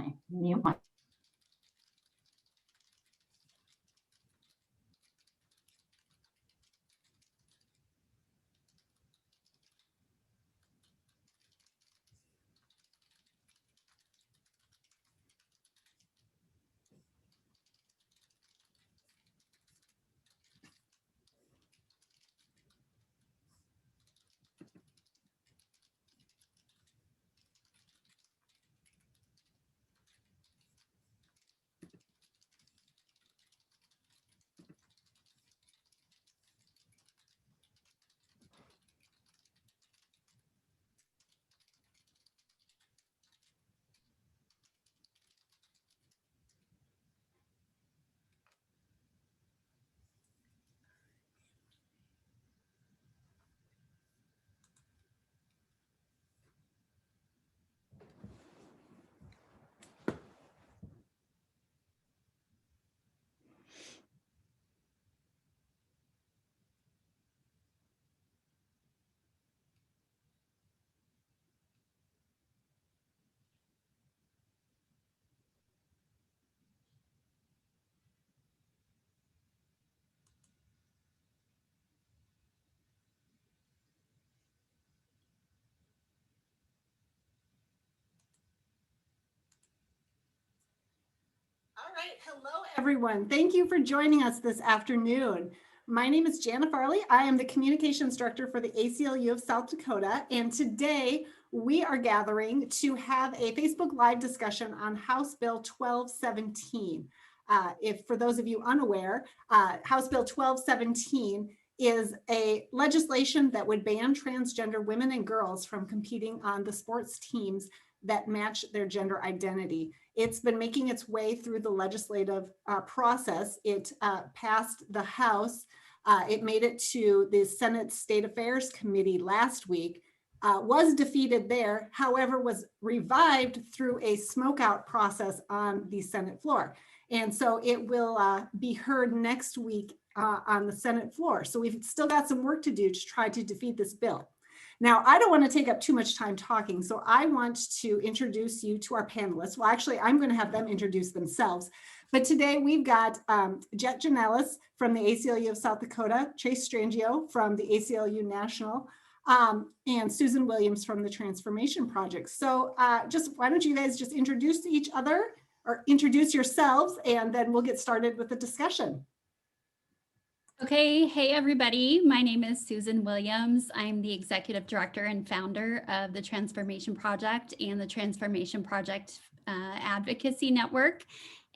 Certainly. Mute my. All right, hello everyone. Thank you for joining us this afternoon. My name is Jana Farley. I am the Communications Director for the ACLU of South Dakota, and today we are gathering to have a Facebook Live discussion on House Bill 1217. If for those of you unaware, House Bill 1217 is a legislation that would ban transgender women and girls from competing on the sports teams that match their gender identity. It's been making its way through the legislative process. It passed the House. It made it to the Senate State Affairs Committee last week, was defeated there, however, was revived through a smokeout process on the Senate floor. And so it will be heard next week on the Senate floor. So we've still got some work to do to try to defeat this bill. Now, I don't want to take up too much time talking, so I want to introduce you to our panelists. Well, actually, I'm going to have them introduce themselves. But today we've got Jet Janellis from the ACLU of South Dakota, Chase Strangio from the ACLU National, and Susan Williams from the Transformation Project. So just why don't you guys just introduce each other or introduce yourselves, and then we'll get started with the discussion. Okay, hey everybody, my name is Susan Williams. I'm the Executive Director and founder of the Transformation Project and the Transformation Project Advocacy Network.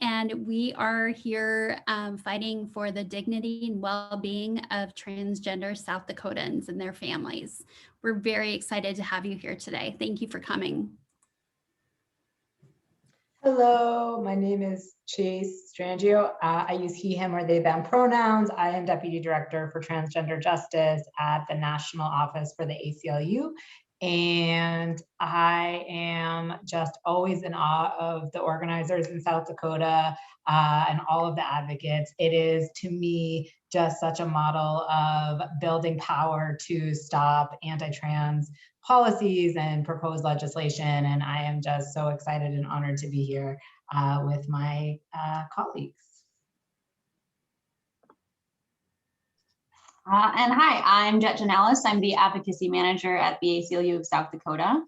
And we are here fighting for the dignity and well-being of transgender South Dakotans and their families. We're very excited to have you here today. Thank you for coming. Hello, my name is Chase Strangio. I use he, him, or they, them pronouns. I am Deputy Director for Transgender Justice at the National Office for the ACLU. And I am just always in awe of the organizers in South Dakota and all of the advocates. It is, to me, just such a model of building power to stop anti-trans policies and proposed legislation. And I am just so excited and honored to be here with my colleagues. And hi, I'm Jet Janellis. I'm the Advocacy Manager at the ACLU of South Dakota.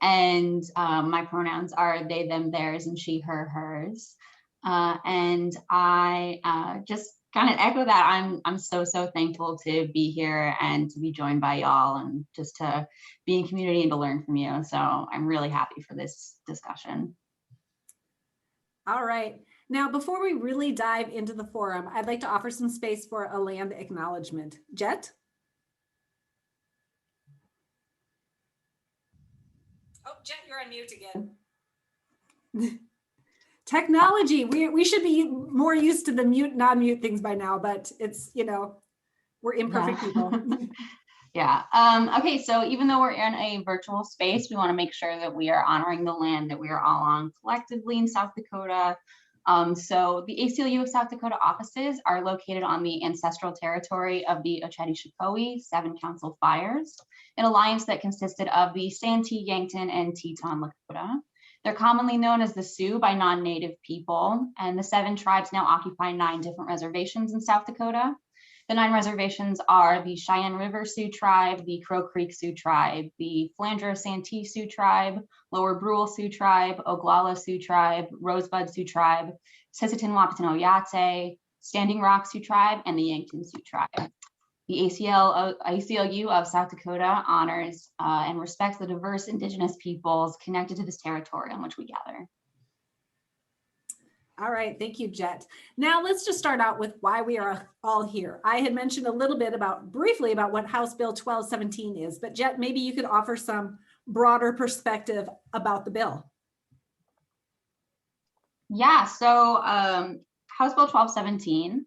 And my pronouns are they, them, theirs, and she, her, hers. And I just kind of echo that. I'm so thankful to be here and to be joined by y'all and just to be in community and to learn from you. So I'm really happy for this discussion. All right. Now, before we really dive into the forum, I'd like to offer some space for a land acknowledgement. Jet? Oh, Jet, you're on mute again. Technology, we should be more used to the mute, non-mute things by now, but it's, you know, we're imperfect people. Yeah. Okay, so even though we're in a virtual space, we want to make sure that we are honoring the land that we are all on collectively in South Dakota. So the ACLU of South Dakota offices are located on the ancestral territory of the Ocheti-Shikoi Seven Council Fires, an alliance that consisted of the Santee, Yankton, and Teton Lakota. They're commonly known as the Sioux by non-native people, and the 7 tribes now occupy 9 different reservations in South Dakota. The 9 reservations are the Cheyenne River Sioux Tribe, the Crow Creek Sioux Tribe, the Flandreau Santee Sioux Tribe, Lower Brule Sioux Tribe, Oglala Sioux Tribe, Rosebud Sioux Tribe, Sisseton Wahpeton Oyate, Standing Rock Sioux Tribe, and the Yankton Sioux Tribe. The ACLU of South Dakota honors and respects the diverse Indigenous peoples connected to this territory on which we gather. All right, thank you, Jet. Now let's just start out with why we are all here. I had mentioned a little bit briefly about what House Bill 1217 is, but Jet, maybe you could offer some broader perspective about the bill. Yeah, so House Bill 1217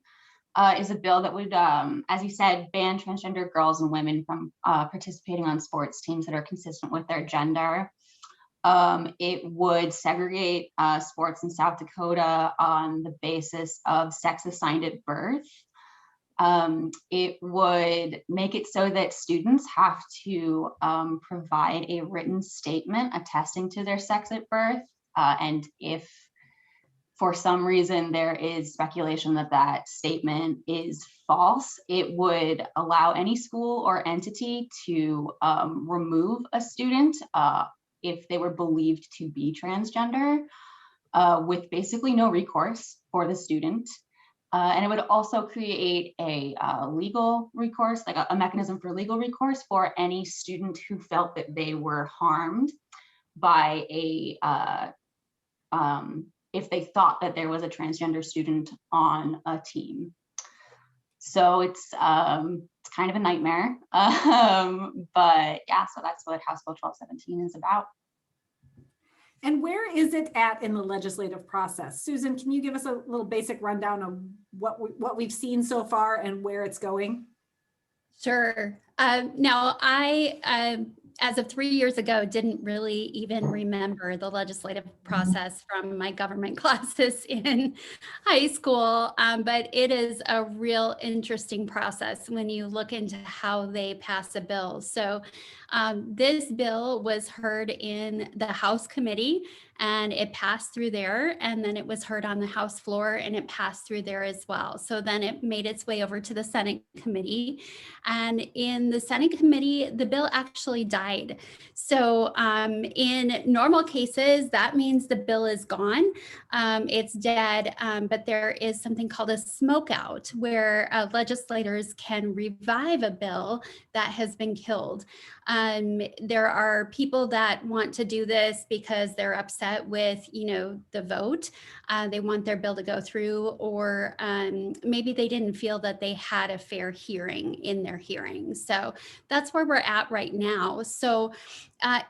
is a bill that would, as you said, ban transgender girls and women from participating on sports teams that are consistent with their gender. It would segregate sports in South Dakota on the basis of sex assigned at birth. It would make it so that students have to provide a written statement attesting to their sex at birth. And if for some reason there is speculation that that statement is false, it would allow any school or entity to remove a student if they were believed to be transgender, with basically no recourse for the student. And it would also create a legal recourse, like a mechanism for legal recourse for any student who felt that they were harmed by if they thought that there was a transgender student on a team. So it's kind of a nightmare, but yeah, so that's what House Bill 1217 is about. And where is it at in the legislative process? Susan, can you give us a little basic rundown of what we've seen so far and where it's going? Sure. Now, I, as of 3 years ago, didn't really even remember the legislative process from my government classes in high school, but it is a real interesting process when you look into how they pass a bill. So this bill was heard in the House committee and it passed through there, and then it was heard on the House floor and it passed through there as well. So then it made its way over to the Senate committee, and in the Senate committee, the bill actually died. So in normal cases, that means the bill is gone, it's dead, but there is something called a smoke out where legislators can revive a bill that has been killed. There are people that want to do this because they're upset with, the vote. They want their bill to go through, or maybe they didn't feel that they had a fair hearing in their hearing. So that's where we're at right now. So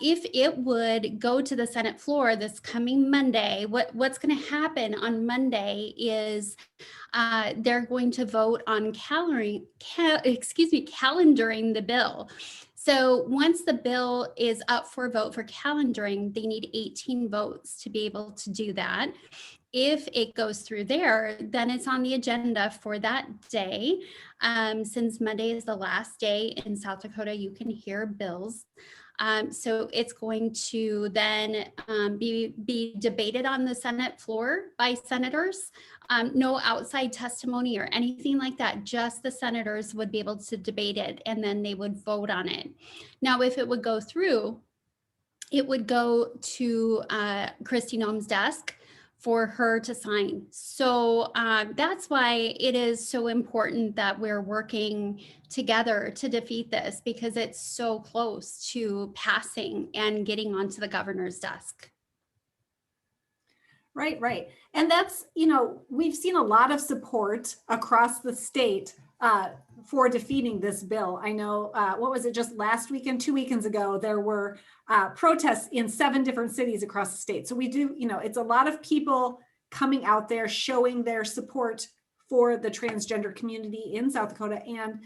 if it would go to the Senate floor this coming Monday, what's going to happen on Monday is they're going to vote on calendaring the bill. So once the bill is up for a vote for calendaring, they need 18 votes to be able to do that. If it goes through there, then it's on the agenda for that day. Since Monday is the last day in South Dakota, you can hear bills. So it's going to then be debated on the Senate floor by senators. No outside testimony or anything like that. Just the senators would be able to debate it, and then they would vote on it. Now, if it would go through, it would go to Kristi Noem's desk for her to sign. So that's why it is so important that we're working together to defeat this, because it's so close to passing and getting onto the governor's desk. Right. And that's, we've seen a lot of support across the state for defeating this bill. I know, what was it, just last weekend, 2 weekends ago, there were protests in 7 different cities across the state. So we do, it's a lot of people coming out there showing their support for the transgender community in South Dakota, and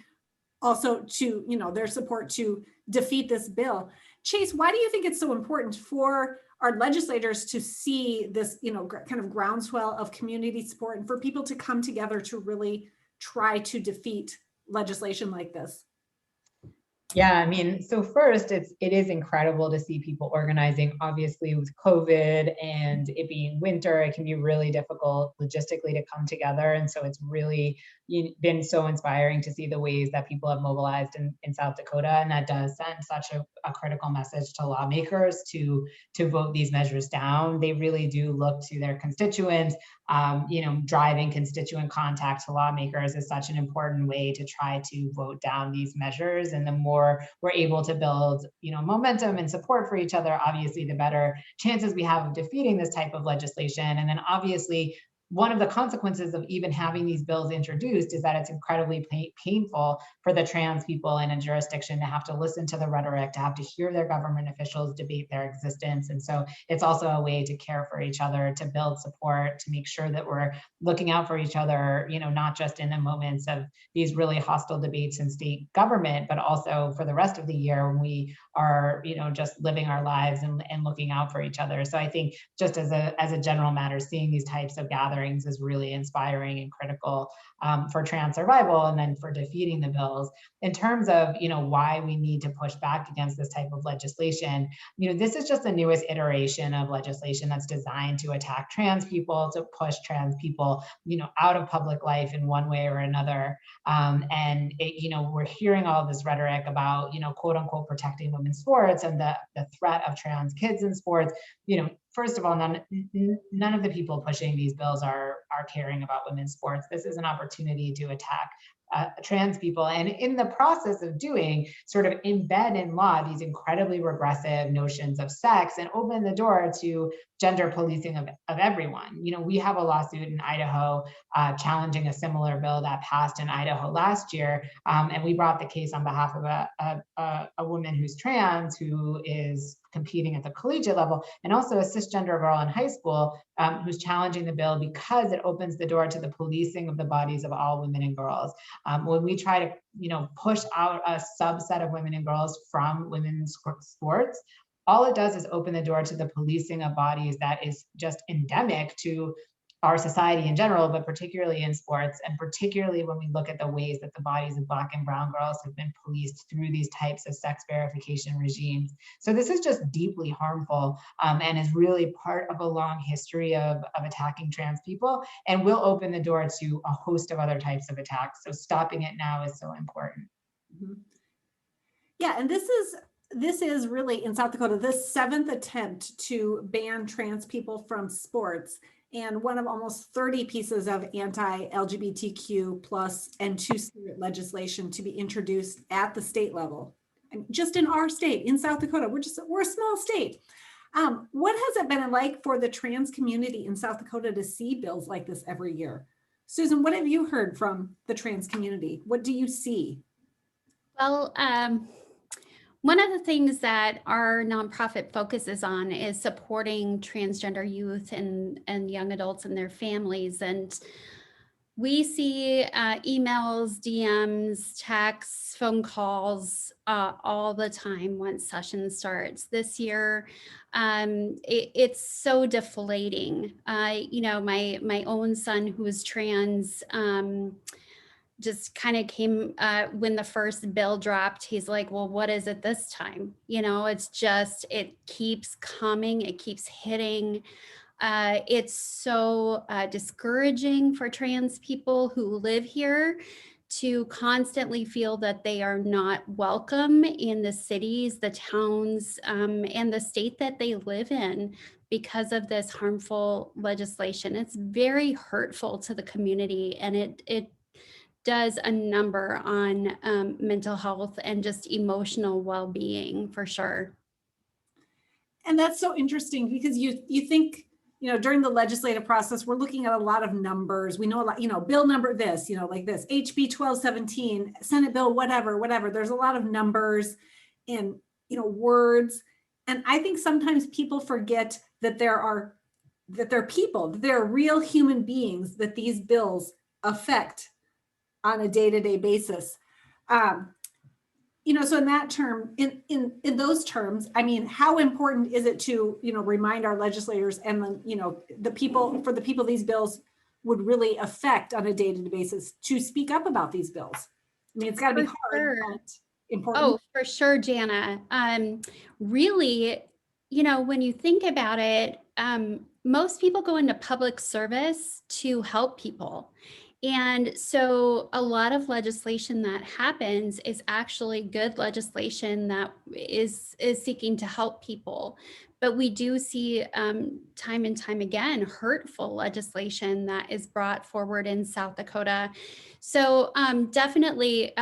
also to, their support to defeat this bill. Chase, why do you think it's so important for our legislators to see this, kind of groundswell of community support and for people to come together to really try to defeat legislation like this? Yeah, I mean, so first, it is incredible to see people organizing. Obviously, with COVID and it being winter, it can be really difficult logistically to come together. And so it's really been so inspiring to see the ways that people have mobilized in South Dakota. And that does send such a critical message to lawmakers to vote these measures down. They really do look to their constituents. Driving constituent contact to lawmakers is such an important way to try to vote down these measures. And the more we're able to build, momentum and support for each other, obviously, the better chances we have of defeating this type of legislation. And then obviously, one of the consequences of even having these bills introduced is that it's incredibly painful for the trans people in a jurisdiction to have to listen to the rhetoric, to have to hear their government officials debate their existence. And so it's also a way to care for each other, to build support, to make sure that we're looking out for each other, not just in the moments of these really hostile debates in state government, but also for the rest of the year when we are, just living our lives and looking out for each other. So I think just as a general matter, seeing these types of gatherings is really inspiring and critical for trans survival and then for defeating the bills. In terms of, why we need to push back against this type of legislation, this is just the newest iteration of legislation that's designed to attack trans people, to push trans people, out of public life in one way or another. We're hearing all this rhetoric about, quote unquote, protecting women's sports and the threat of trans kids in sports. First of all, none of the people pushing these bills are caring about women's sports. This is an opportunity to attack trans people, and in the process of doing, sort of embed in law these incredibly regressive notions of sex and open the door to gender policing of everyone. We have a lawsuit in Idaho challenging a similar bill that passed in Idaho last year, and we brought the case on behalf of a woman who's trans, who is competing at the collegiate level, and also a cisgender girl in high school who's challenging the bill because it opens the door to the policing of the bodies of all women and girls. When we try to, push out a subset of women and girls from women's sports, all it does is open the door to the policing of bodies that is just endemic to our society in general, but particularly in sports, and particularly when we look at the ways that the bodies of Black and brown girls have been policed through these types of sex verification regimes. So this is just deeply harmful and is really part of a long history of attacking trans people, and will open the door to a host of other types of attacks. So stopping it now is so important. Mm-hmm. Yeah, and this is really, in South Dakota, the 7th attempt to ban trans people from sports, and one of almost 30 pieces of anti-LGBTQ plus and two-spirit legislation to be introduced at the state level. And just in our state, in South Dakota, we're a small state. What has it been like for the trans community in South Dakota to see bills like this every year? Susan, what have you heard from the trans community? What do you see? Well, one of the things that our nonprofit focuses on is supporting transgender youth and young adults and their families. And we see emails, DMs, texts, phone calls all the time once session starts. This year, it's so deflating. My own son, who is trans, just kind of came when the first bill dropped. He's like, well, what is it this time? It keeps coming, it keeps hitting. It's so discouraging for trans people who live here to constantly feel that they are not welcome in the cities, the towns, and the state that they live in because of this harmful legislation. It's very hurtful to the community, and it does a number on mental health and just emotional well-being for sure. And that's so interesting because you think, during the legislative process, we're looking at a lot of numbers. We know a lot, bill number this, like this, HB 1217, Senate bill, whatever. There's a lot of numbers and, words. And I think sometimes people forget that they're people, that they're real human beings that these bills affect on a day-to-day basis. So in that term, in those terms, I mean, how important is it to, remind our legislators and the people these bills would really affect on a day-to-day basis to speak up about these bills? I mean, it's got to be hard. Sure. But... important? Oh, for sure, Jana. Really, when you think about it, most people go into public service to help people. And so a lot of legislation that happens is actually good legislation that is seeking to help people. But we do see time and time again hurtful legislation that is brought forward in South Dakota. So definitely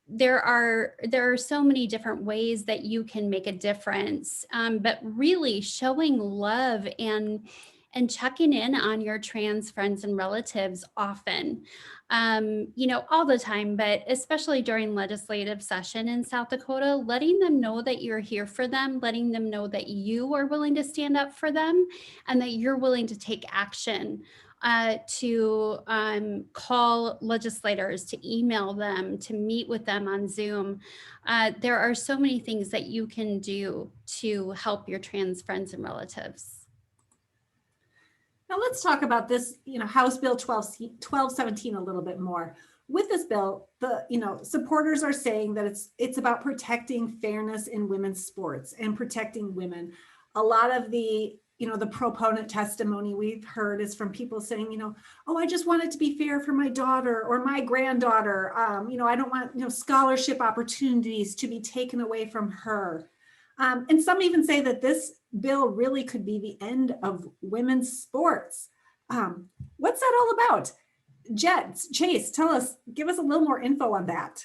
there are so many different ways that you can make a difference, but really showing love and checking in on your trans friends and relatives often, all the time, but especially during legislative session in South Dakota, letting them know that you're here for them, letting them know that you are willing to stand up for them and that you're willing to take action, to call legislators, to email them, to meet with them on Zoom. There are so many things that you can do to help your trans friends and relatives. Now let's talk about this, House Bill 1217 a little bit more. With this bill, the supporters are saying that it's about protecting fairness in women's sports and protecting women. A lot of the the proponent testimony we've heard is from people saying, oh, I just want it to be fair for my daughter or my granddaughter. I don't want scholarship opportunities to be taken away from her. And some even say that this bill really could be the end of women's sports. What's that all about? Chase, give us a little more info on that.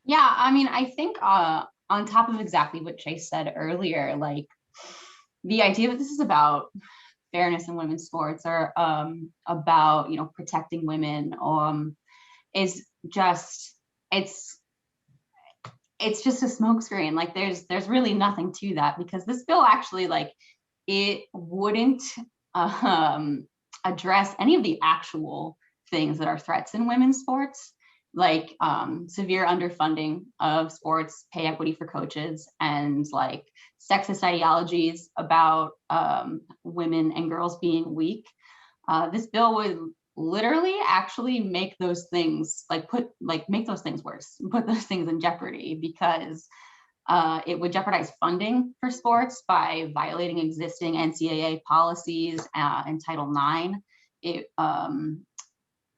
Yeah, I mean, I think on top of exactly what Chase said earlier, like the idea that this is about fairness in women's sports or about, protecting women is just, it's just a smokescreen. Like there's really nothing to that, because this bill actually, like, it wouldn't address any of the actual things that are threats in women's sports, like severe underfunding of sports, pay equity for coaches, and like sexist ideologies about women and girls being weak. This bill would literally actually make those things make those things worse, put those things in jeopardy, because it would jeopardize funding for sports by violating existing NCAA policies and Title IX. It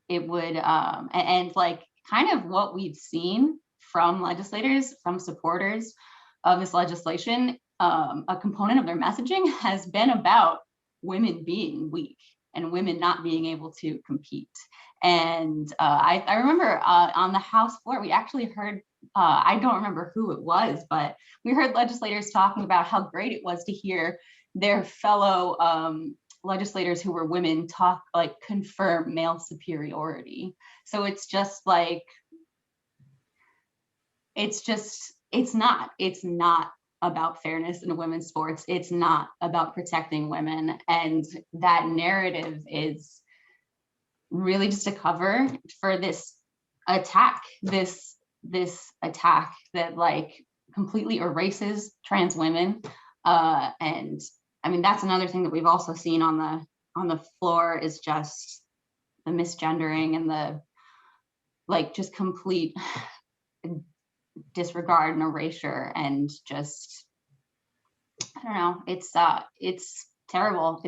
would and like kind of what we've seen from legislators, from supporters of this legislation, a component of their messaging has been about women being weak and women not being able to compete. And I remember on the House floor, we actually heard, I don't remember who it was, but we heard legislators talking about how great it was to hear their fellow legislators who were women confirm male superiority. So it's just like, it's not about fairness in women's sports. It's not about protecting women. And that narrative is really just a cover for this attack, this attack that like completely erases trans women. And I mean, that's another thing that we've also seen on the floor is just the misgendering and the like just complete disregard and erasure, and just, I don't know, it's terrible.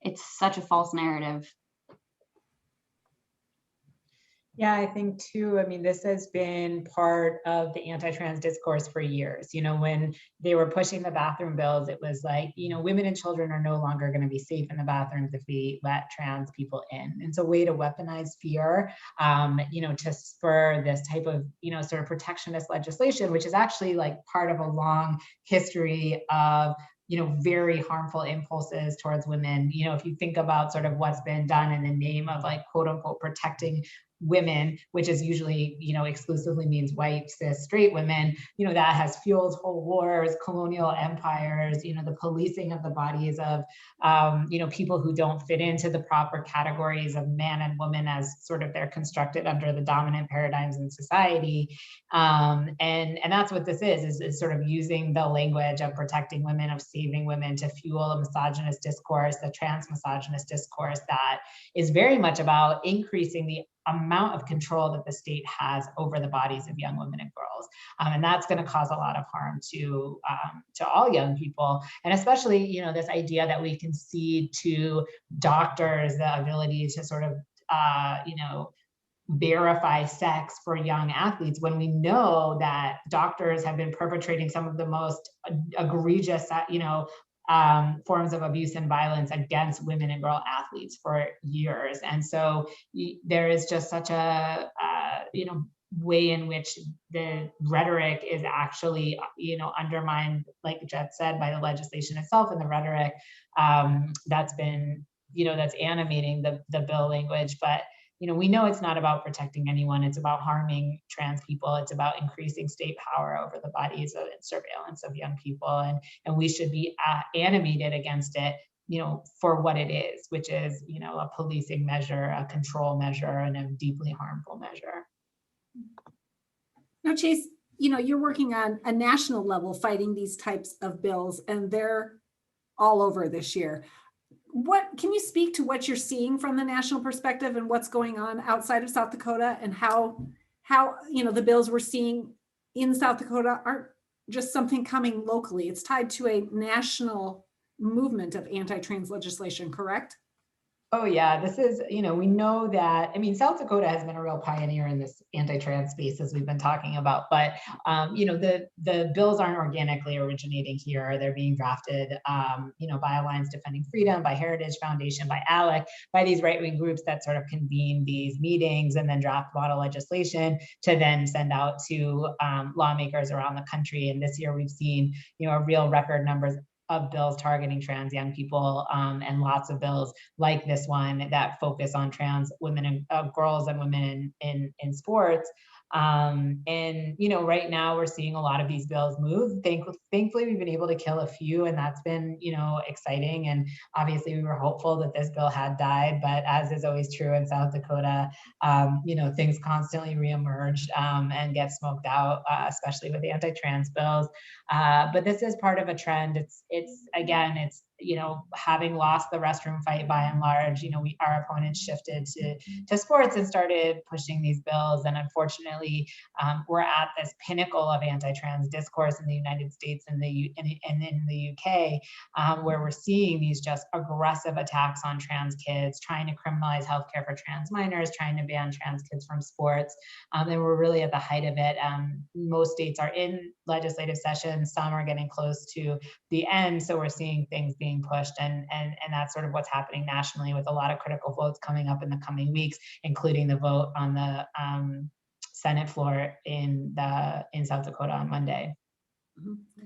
It's such a false narrative. Yeah, I think too, I mean, this has been part of the anti-trans discourse for years. When they were pushing the bathroom bills, it was like, women and children are no longer going to be safe in the bathrooms if we let trans people in. And so a way to weaponize fear, to spur this type of, sort of protectionist legislation, which is actually like part of a long history of very harmful impulses towards women. If you think about sort of what's been done in the name of like, quote unquote, protecting women, which is usually, exclusively means white, cis, straight women, that has fueled whole wars, colonial empires, the policing of the bodies of, people who don't fit into the proper categories of man and woman as sort of they're constructed under the dominant paradigms in society. And that's what this is sort of using the language of protecting women, of saving women, to fuel a misogynist discourse, the trans misogynist discourse that is very much about increasing the amount of control that the state has over the bodies of young women and girls. And that's going to cause a lot of harm to all young people. And especially, you know, this idea that we concede to doctors the ability to sort of, you know, verify sex for young athletes, when we know that doctors have been perpetrating some of the most egregious, you know, forms of abuse and violence against women and girl athletes for years. And so there is just such a, you know, way in which the rhetoric is actually, you know, undermined, like Jet said, by the legislation itself, and the rhetoric that's been, you know, that's animating the bill language. But you know, we know it's not about protecting anyone. It's about harming trans people. It's about increasing state power over the bodies and surveillance of young people. And we should be animated against it, you know, for what it is, which is, you know, a policing measure, a control measure, and a deeply harmful measure. Now, Chase, you know, you're working on a national level fighting these types of bills, and they're all over this year. What can you speak to what you're seeing from the national perspective and what's going on outside of South Dakota, and how you know the bills we're seeing in South Dakota aren't just something coming locally? It's tied to a national movement of anti-trans legislation, correct? Oh yeah, this is, you know, we know that, I mean, South Dakota has been a real pioneer in this anti-trans space, as we've been talking about, but, you know, the bills aren't organically originating here. They're being drafted, you know, by Alliance Defending Freedom, by Heritage Foundation, by ALEC, by these right-wing groups that sort of convene these meetings and then draft model legislation to then send out to lawmakers around the country. And this year we've seen, you know, a real record numbers of bills targeting trans young people, and lots of bills like this one that focus on trans women and girls and women in sports. And you know, right now we're seeing a lot of these bills move. Thankfully, we've been able to kill a few, and that's been, you know, exciting. And obviously, we were hopeful that this bill had died, but as is always true in South Dakota, you know, things constantly reemerge and get smoked out, especially with the anti-trans bills. But this is part of a trend. It's again, it's, you know, having lost the restroom fight by and large, you know, our opponents shifted to sports and started pushing these bills. And unfortunately, we're at this pinnacle of anti-trans discourse in the United States and in the UK, where we're seeing these just aggressive attacks on trans kids, trying to criminalize healthcare for trans minors, trying to ban trans kids from sports. And we're really at the height of it. Most states are in legislative session. Some are getting close to the end. So we're seeing things being pushed, and that's sort of what's happening nationally, with a lot of critical votes coming up in the coming weeks, including the vote on the Senate floor in South Dakota on Monday. Mm-hmm.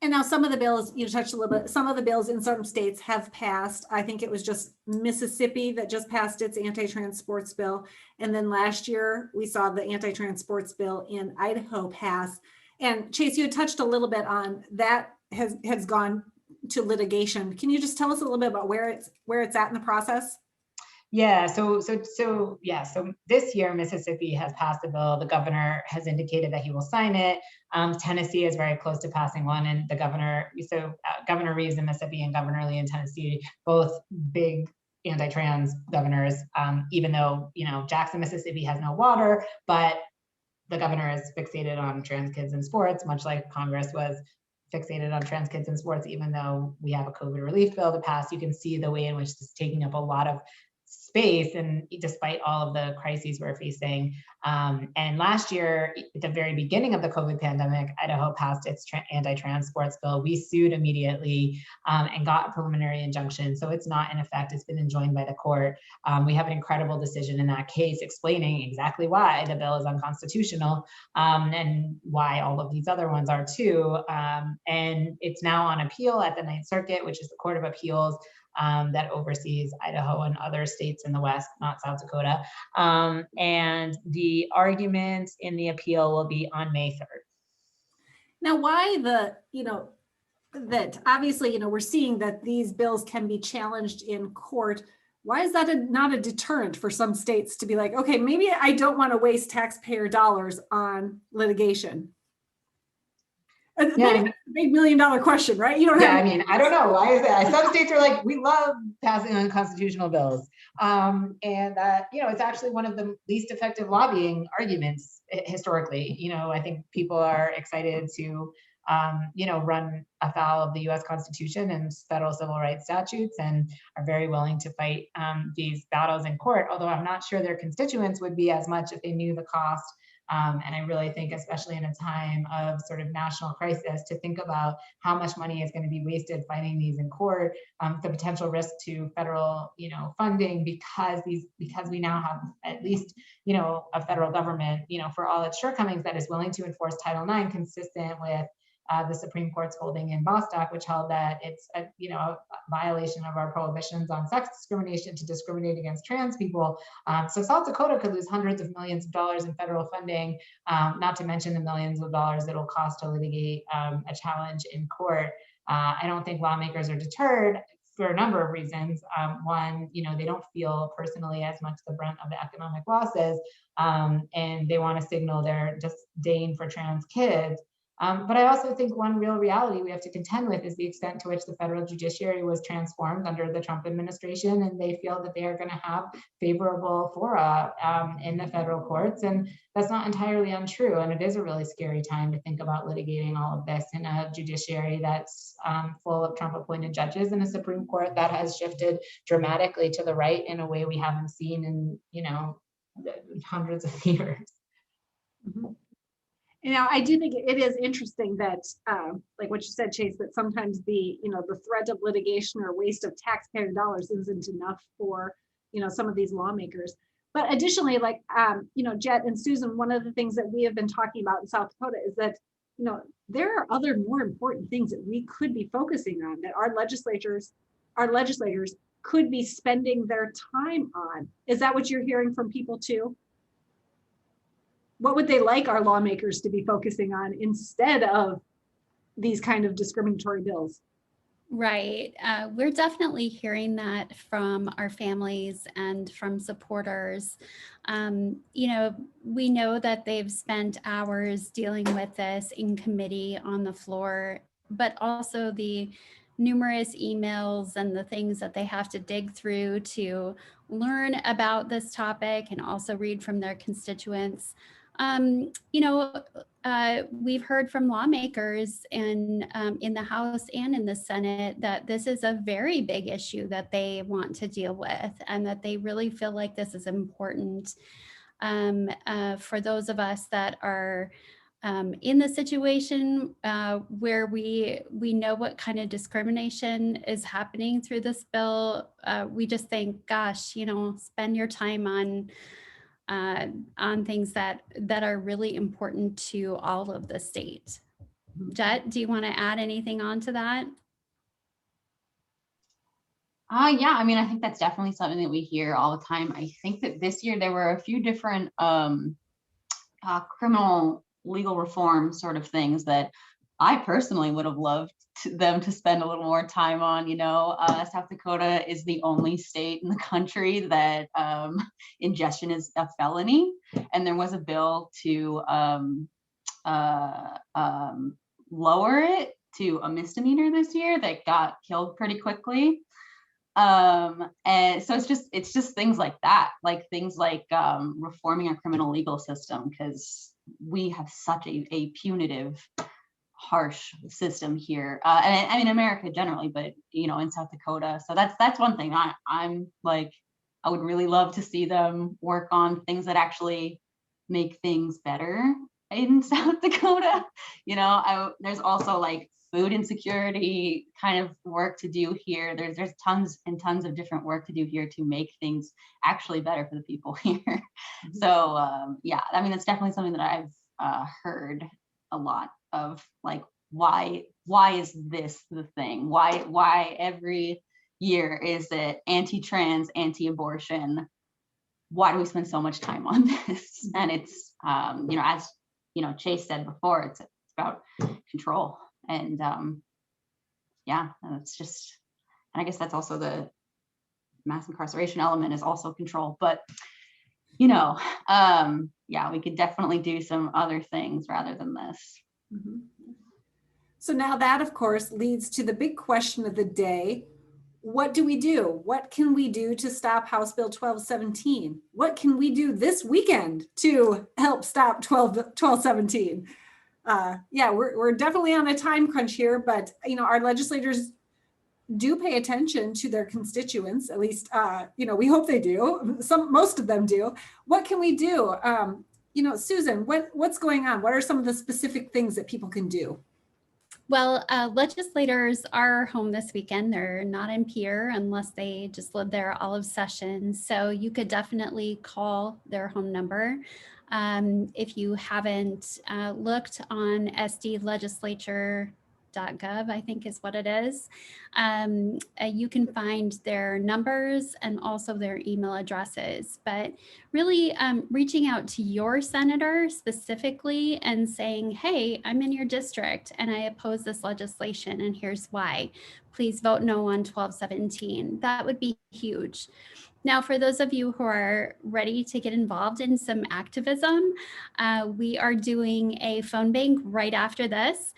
And now some of the bills, you touched a little bit, some of the bills in some states have passed. I think it was just Mississippi that just passed its anti-trans sports bill. And then last year we saw the anti-trans sports bill in Idaho pass. And Chase, you had touched a little bit on that, has gone to litigation. Can you just tell us a little bit about where it's at in the process? Yeah, so this year Mississippi has passed a bill. The governor has indicated that he will sign it. Tennessee is very close to passing one, and the governor, Governor Reeves in Mississippi and Governor Lee in Tennessee, both big anti-trans governors, even though, you know, Jackson, Mississippi has no water, but the governor is fixated on trans kids in sports, much like Congress was fixated on trans kids in sports, even though we have a COVID relief bill to pass. You can see the way in which this is taking up a lot of space, and despite all of the crises we're facing. And last year, at the very beginning of the COVID pandemic, Idaho passed its anti-trans sports bill. We sued immediately and got a preliminary injunction. So it's not in effect, it's been enjoined by the court. We have an incredible decision in that case explaining exactly why the bill is unconstitutional, and why all of these other ones are too. And it's now on appeal at the Ninth Circuit, which is the Court of Appeals that oversees Idaho and other states in the West, not South Dakota. And the argument in the appeal will be on May 3rd. Now, why that obviously, we're seeing that these bills can be challenged in court. Why is that not a deterrent for some states to be like, okay, maybe I don't want to waste taxpayer dollars on litigation? Yeah, That's a big $1 million question, right? You don't yeah, have. I mean, I don't know. Why is that? Some states are like, we love passing unconstitutional bills. And that, it's actually one of the least effective lobbying arguments historically. I think people are excited to, run afoul of the US Constitution and federal civil rights statutes and are very willing to fight these battles in court, although I'm not sure their constituents would be as much if they knew the cost. And I really think, especially in a time of sort of national crisis, to think about how much money is going to be wasted fighting these in court, the potential risk to federal, funding, because we now have at least, a federal government, for all its shortcomings, that is willing to enforce Title IX, consistent with the Supreme Court's holding in Bostock, which held that it's a violation of our prohibitions on sex discrimination to discriminate against trans people. So South Dakota could lose hundreds of millions of dollars in federal funding, not to mention the millions of dollars it'll cost to litigate a challenge in court. I don't think lawmakers are deterred for a number of reasons. One, they don't feel personally as much the brunt of the economic losses, and they want to signal their disdain for trans kids. But I also think one real reality we have to contend with is the extent to which the federal judiciary was transformed under the Trump administration, and they feel that they are going to have favorable fora in the federal courts, and that's not entirely untrue. And it is a really scary time to think about litigating all of this in a judiciary that's full of Trump-appointed judges, and a Supreme Court that has shifted dramatically to the right in a way we haven't seen in hundreds of years. Mm-hmm. I do think it is interesting that, like what you said, Chase, that sometimes the threat of litigation or waste of taxpayer dollars isn't enough for, some of these lawmakers. But additionally, like, Jet and Susan, one of the things that we have been talking about in South Dakota is that, there are other more important things that we could be focusing on, that our legislators could be spending their time on. Is that what you're hearing from people too? What would they like our lawmakers to be focusing on instead of these kind of discriminatory bills? Right. We're definitely hearing that from our families and from supporters. We know that they've spent hours dealing with this in committee on the floor, but also the numerous emails and the things that they have to dig through to learn about this topic and also read from their constituents. We've heard from lawmakers in the House and in the Senate that this is a very big issue that they want to deal with, and that they really feel like this is important for those of us that are in the situation where we know what kind of discrimination is happening through this bill. We just think, gosh, spend your time on things that are really important to all of the state. Jet, do you want to add anything on to that? Yeah, I mean, I think that's definitely something that we hear all the time. I think that this year there were a few different criminal legal reform sort of things that I personally would have loved them to spend a little more time on. South Dakota is the only state in the country that ingestion is a felony, and there was a bill to lower it to a misdemeanor this year that got killed pretty quickly. And so it's just things like that, like things like reforming our criminal legal system, because we have such a punitive, harsh system here, and I mean America generally, but in South Dakota. So that's one thing I'm like, I would really love to see them work on things that actually make things better in South Dakota. There's also like food insecurity kind of work to do here. There's tons and tons of different work to do here to make things actually better for the people here. Mm-hmm. So yeah, I mean, it's definitely something that I've heard a lot of, like, why is this the thing? Why every year is it anti-trans, anti-abortion? Why do we spend so much time on this? And it's as Chase said before, it's about control. And yeah, it's just, and I guess that's also the mass incarceration element is also control. But yeah, we could definitely do some other things rather than this. Mm-hmm. So now that, of course, leads to the big question of the day. What do we do? What can we do to stop House Bill 1217? What can we do this weekend to help stop 1217? Yeah, we're definitely on a time crunch here, but our legislators do pay attention to their constituents. At least, we hope they do. Most of them do. What can we do? Susan, what's going on? What are some of the specific things that people can do? Well, legislators are home this weekend. They're not in Pierre unless they just live there all of session. So you could definitely call their home number. If you haven't looked on sdlegislature.gov, I think is what it is, you can find their numbers and also their email addresses. But really reaching out to your senator specifically and saying, hey, I'm in your district and I oppose this legislation and here's why. Please vote no on 1217. That would be huge. Now, for those of you who are ready to get involved in some activism, we are doing a phone bank right after this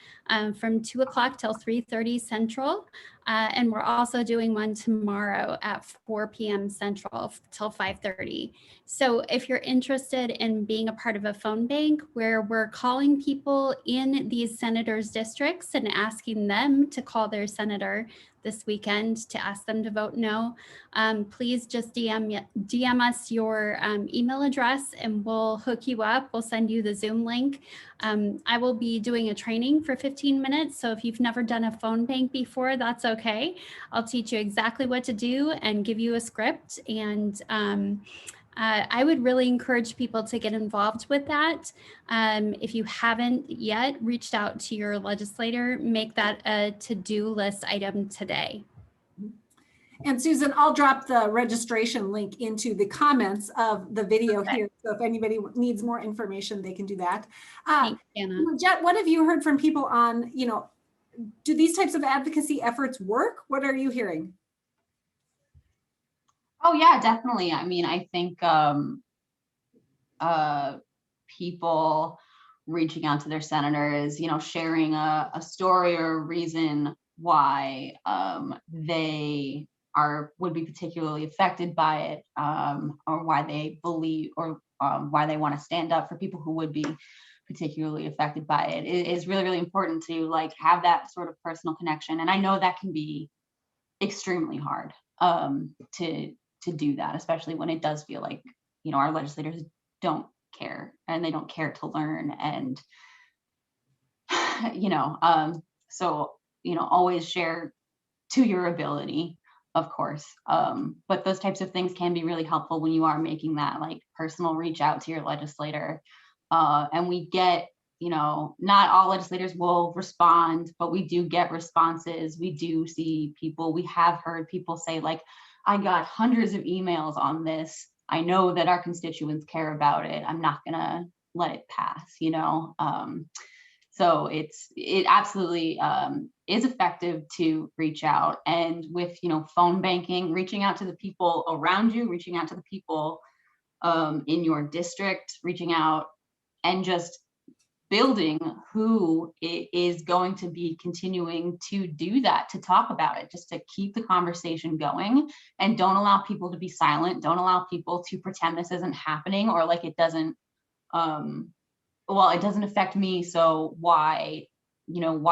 from 2 o'clock till 3:30 Central. And we're also doing one tomorrow at 4 p.m. Central till 5:30. So if you're interested in being a part of a phone bank where we're calling people in these senators' districts and asking them to call their senator this weekend to ask them to vote no, please just DM us your email address and we'll hook you up. We'll send you the Zoom link. I will be doing a training for 15 minutes. So if you've never done a phone bank before, that's okay. I'll teach you exactly what to do and give you a script. And I would really encourage people to get involved with that. If you haven't yet reached out to your legislator, make that a to-do list item today. And Susan, I'll drop the registration link into the comments of the video here. So if anybody needs more information, they can do that. Thanks, Anna. Jet, what have you heard from people on, do these types of advocacy efforts work? What are you hearing? Oh yeah, definitely. I mean, I think people reaching out to their senators, sharing a story or a reason why they would be particularly affected by it, or why they believe, or why they want to stand up for people who would be particularly affected by it. It is really, really important to have that sort of personal connection. And I know that can be extremely hard to do that, especially when it does feel like, our legislators don't care and they don't care to learn. And, so, always share to your ability, of course. But those types of things can be really helpful when you are making that personal reach out to your legislator. And we get, not all legislators will respond, but we do get responses. We do see people, we have heard people say I got hundreds of emails on this. I know that our constituents care about it. I'm not gonna let it pass, So it absolutely is effective to reach out. And with, phone banking, reaching out to the people around you, reaching out to the people in your district, reaching out and just building who is going to be continuing to do that, to talk about it, just to keep the conversation going, and don't allow people to be silent. Don't allow people to pretend this isn't happening, or it doesn't, it doesn't affect me, so why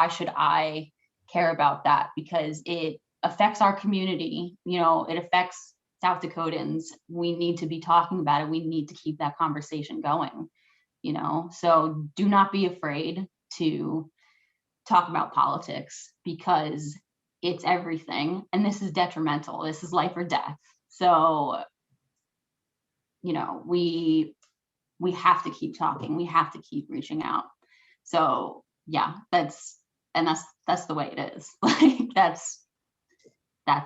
should I care about that? Because it affects our community, it affects South Dakotans. We need to be talking about it. We need to keep that conversation going. So do not be afraid to talk about politics, because it's everything. And this is detrimental. This is life or death. So, we have to keep talking. We have to keep reaching out. So yeah, that's the way it is. That's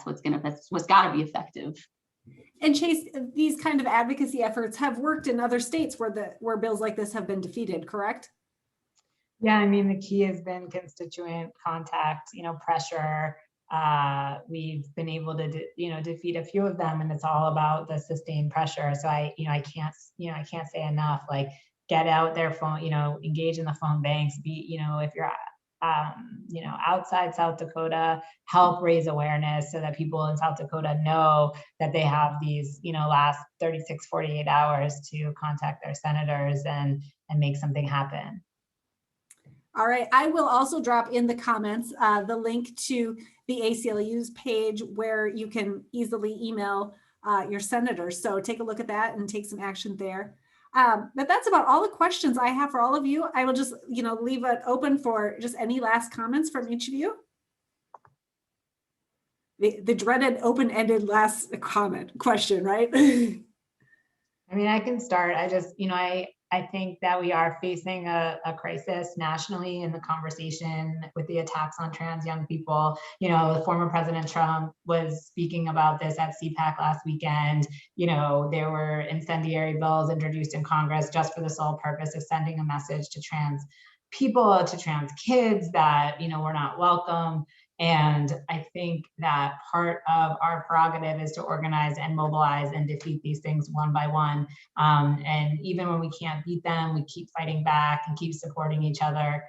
what's gotta be effective. And Chase, these kind of advocacy efforts have worked in other states where bills like this have been defeated, correct? Yeah, I mean, the key has been constituent contact, pressure. We've been able to, defeat a few of them, and it's all about the sustained pressure. So I can't say enough, get out their phone, engage in the phone banks, if you're outside South Dakota, help raise awareness so that people in South Dakota know that they have these, last 36, 48 hours to contact their senators and make something happen. All right, I will also drop in the comments the link to the ACLU's page where you can easily email your senators. So take a look at that and take some action there. But that's about all the questions I have for all of you. I will just, leave it open for just any last comments from each of you. The dreaded open-ended last question, right? I mean, I can start. I just, I think that we are facing a crisis nationally in the conversation with the attacks on trans young people. The former President Trump was speaking about this at CPAC last weekend. There were incendiary bills introduced in Congress just for the sole purpose of sending a message to trans people, to trans kids that, we're not welcome. And I think that part of our prerogative is to organize and mobilize and defeat these things one by one. And even when we can't beat them, we keep fighting back and keep supporting each other.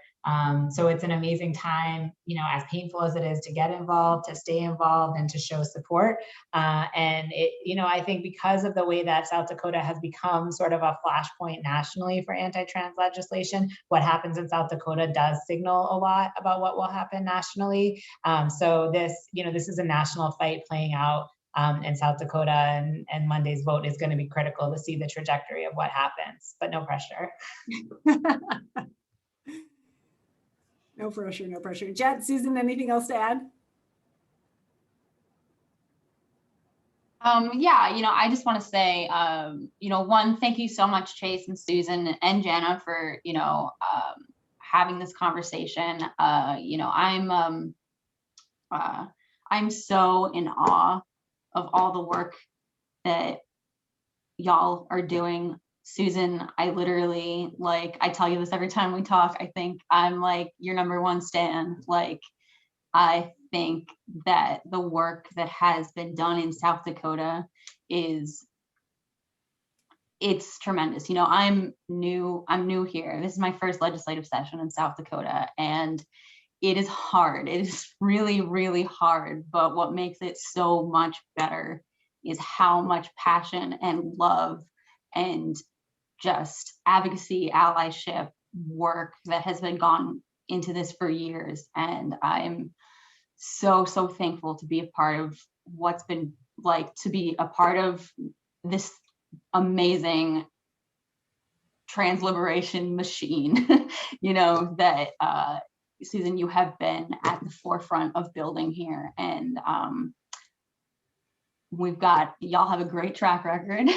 So it's an amazing time, as painful as it is to get involved, to stay involved and to show support. And I think because of the way that South Dakota has become sort of a flashpoint nationally for anti-trans legislation, what happens in South Dakota does signal a lot about what will happen nationally. So this is a national fight playing out in South Dakota, and Monday's vote is going to be critical to see the trajectory of what happens, but no pressure. No pressure, no pressure. Jet, Susan, anything else to add? I just want to say, one, thank you so much, Chase and Susan and Jana for, having this conversation. I'm so in awe of all the work that y'all are doing. Susan, I literally, I tell you this every time we talk, I think I'm your number one stan. I think that the work that has been done in South Dakota it's tremendous. I'm new here. This is my first legislative session in South Dakota, and it is hard. It is really, really hard. But what makes it so much better is how much passion and love and just advocacy, allyship work that has been gone into this for years. And I'm so, so thankful to be a part of what's been to be a part of this amazing trans liberation machine, that Susan, you have been at the forefront of building here. And y'all have a great track record.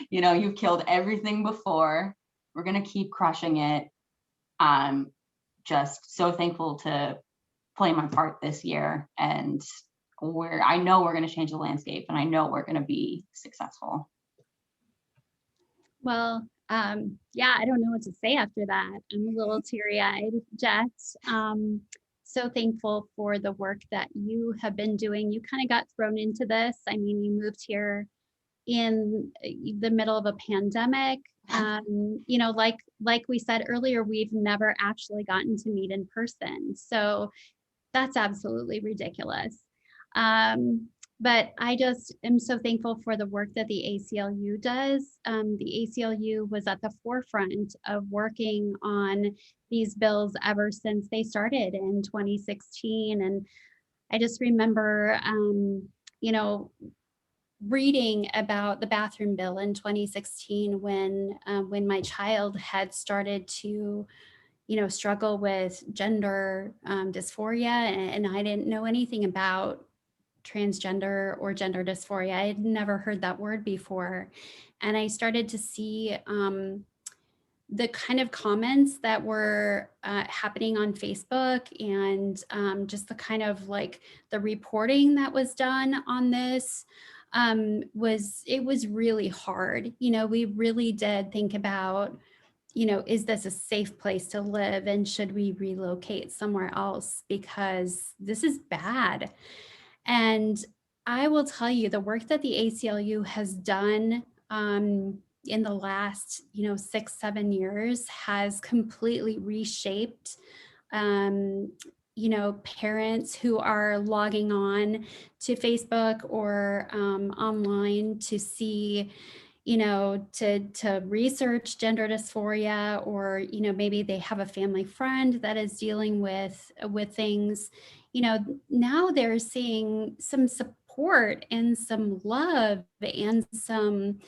You've killed everything before. We're going to keep crushing it. I'm just so thankful to play my part this year. And I know we're going to change the landscape, and I know we're going to be successful. Well, I don't know what to say after that. I'm a little teary-eyed, Jet. So thankful for the work that you have been doing. You kind of got thrown into this. I mean, you moved here in the middle of a pandemic. Like we said earlier, we've never actually gotten to meet in person. So that's absolutely ridiculous. But I just am so thankful for the work that the ACLU does. The ACLU was at the forefront of working on these bills ever since they started in 2016. And I just remember, reading about the bathroom bill in 2016 when my child had started to struggle with gender dysphoria, and I didn't know anything about transgender or gender dysphoria. I had never heard that word before. And I started to see the kind of comments that were happening on Facebook, and just the kind of the reporting that was done on this was really hard. We really did think about, is this a safe place to live, and should we relocate somewhere else, because this is bad. And I will tell you, the work that the ACLU has done in the last 6-7 years has completely reshaped parents who are logging on to Facebook or online to see, to research gender dysphoria, or, maybe they have a family friend that is dealing with things, now they're seeing some support and some love and some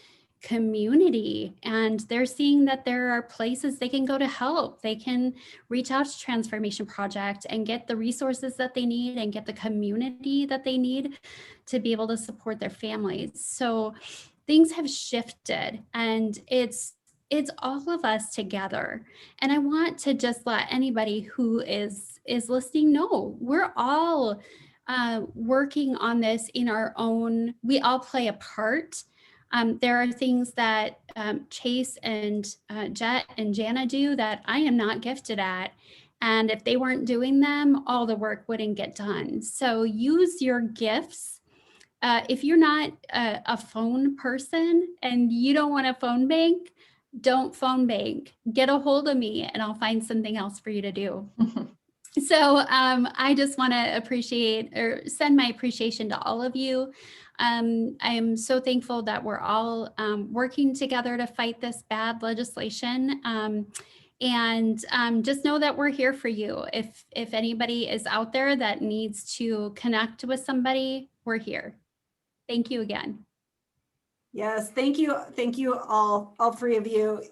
community, and they're seeing that there are places they can go to help. They can reach out to Transformation Project and get the resources that they need and get the community that they need to be able to support their families. So things have shifted, and it's all of us together. And I want to just let anybody who is listening know we're all working on this in our own. We all play a part. There are things that Chase and Jet and Jana do that I am not gifted at. And if they weren't doing them, all the work wouldn't get done. So use your gifts. If you're not a phone person and you don't want a phone bank, don't phone bank. Get a hold of me and I'll find something else for you to do. So I just want to appreciate or send my appreciation to all of you. I am so thankful that we're all working together to fight this bad legislation. And just know that we're here for you. If anybody is out there that needs to connect with somebody, we're here. Thank you again. Yes, thank you. Thank you all three of you.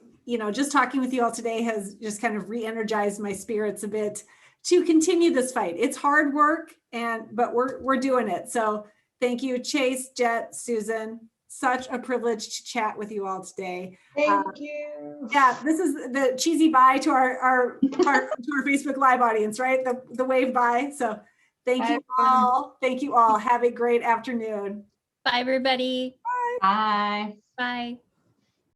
Just talking with you all today has just kind of re-energized my spirits a bit to continue this fight. It's hard work, but we're doing it. So thank you, Chase, Jet, Susan. Such a privilege to chat with you all today. Thank you. Yeah, this is the cheesy bye to our Facebook Live audience, right? The wave bye. So thank you all. Thank you all. Have a great afternoon. Bye, everybody. Bye. Bye.